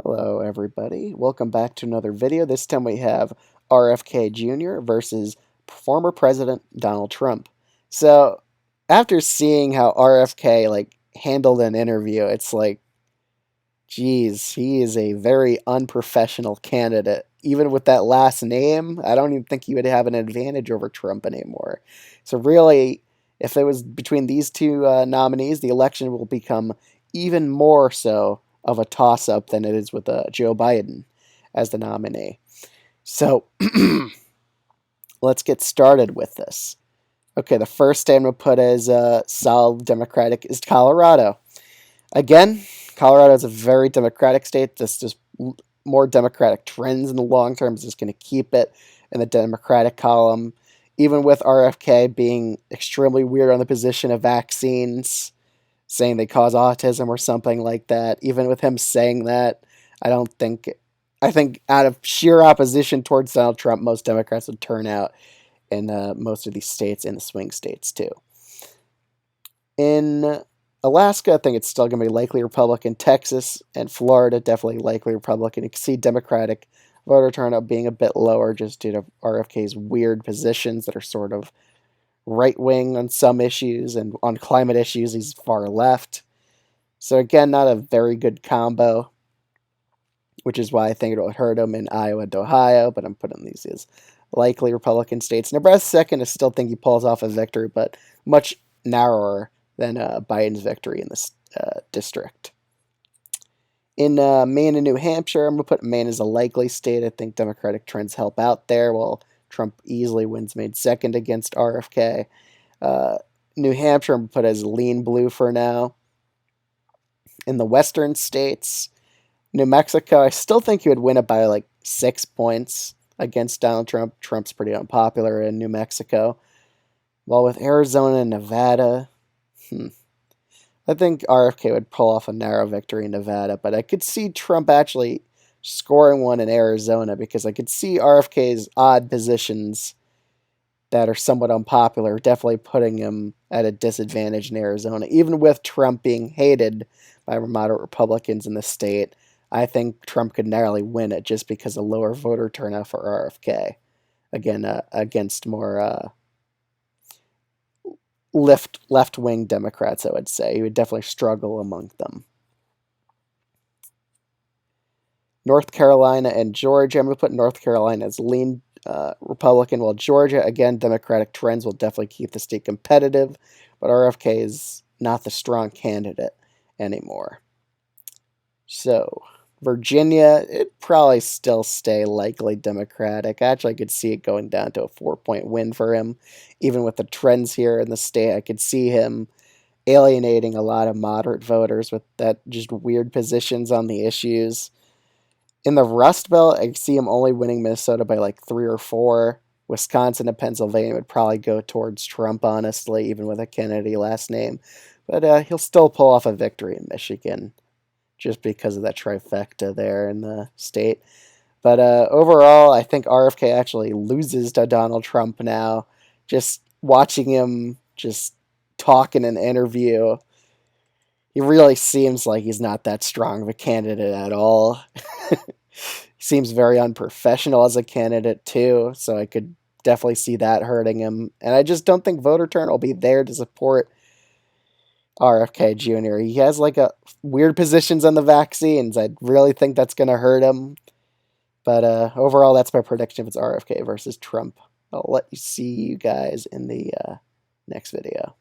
Hello, everybody. Welcome back to another video. This time we have RFK Jr. versus former President Donald Trump. So, after seeing how RFK handled an interview, it's like, geez, he is a very unprofessional candidate. Even with that last name, I don't even think he would have an advantage over Trump anymore. So, really, if it was between these two nominees, the election will become even more so of a toss up than it is with Joe Biden as the nominee. So, let's get started with this. Okay, the first state I'm going to put as solid Democratic is Colorado. Again, Colorado is a very Democratic state. This just more Democratic trends in the long term is just going to keep it in the Democratic column. Even with RFK being extremely weird on the position of vaccines, saying they cause autism or something like that. Even with him saying that, I don't think. I think out of sheer opposition towards Donald Trump, most Democrats would turn out in most of these states and the swing states too. In Alaska, I think it's still going to be likely Republican. Texas and Florida, definitely likely Republican. You can see Democratic voter turnout being a bit lower just due to RFK's weird positions that are sort of right wing on some issues, and on climate issues, he's far left. So, again, not a very good combo, which is why I think it would hurt him in Iowa and Ohio, but I'm putting these as likely Republican states. Nebraska second, I still think he pulls off a victory, but much narrower than Biden's victory in this district. In Maine and New Hampshire, I'm going to put Maine as a likely state. I think Democratic trends help out there, while Trump easily wins Maine second against RFK. New Hampshire, I'm going to put as lean blue for now. In the western states, New Mexico, I still think he would win it by like 6 points against Donald Trump. Trump's pretty unpopular in New Mexico. While with Arizona and Nevada, I think RFK would pull off a narrow victory in Nevada, but I could see Trump actually scoring one in Arizona because I could see RFK's odd positions that are somewhat unpopular definitely putting him at a disadvantage in Arizona. Even with Trump being hated by moderate Republicans in the state, I think Trump could narrowly win it just because of lower voter turnout for RFK. Again, against more left wing Democrats, I would say. He would definitely struggle among them. North Carolina and Georgia. I'm going to put North Carolina as lean Republican, while Georgia, again, Democratic trends will definitely keep the state competitive, but RFK is not the strong candidate anymore. So, Virginia, it'd probably still stay likely Democratic. Actually, I could see it going down to a 4-point win for him. Even with the trends here in the state, I could see him alienating a lot of moderate voters with that just weird positions on the issues. In the Rust Belt, I see him only winning Minnesota by like 3 or 4. Wisconsin and Pennsylvania would probably go towards Trump, honestly, even with a Kennedy last name. But he'll still pull off a victory in Michigan just because of that trifecta there in the state. But overall, I think RFK actually loses to Donald Trump now. Just watching him just talk in an interview, he really seems like he's not that strong of a candidate at all. He seems very unprofessional as a candidate, too, so I could definitely see that hurting him. And I just don't think voter turnout will be there to support RFK Jr. He has like a weird positions on the vaccines. I really think that's going to hurt him. But overall, that's my prediction if it's RFK versus Trump. I'll let you see you guys in the next video.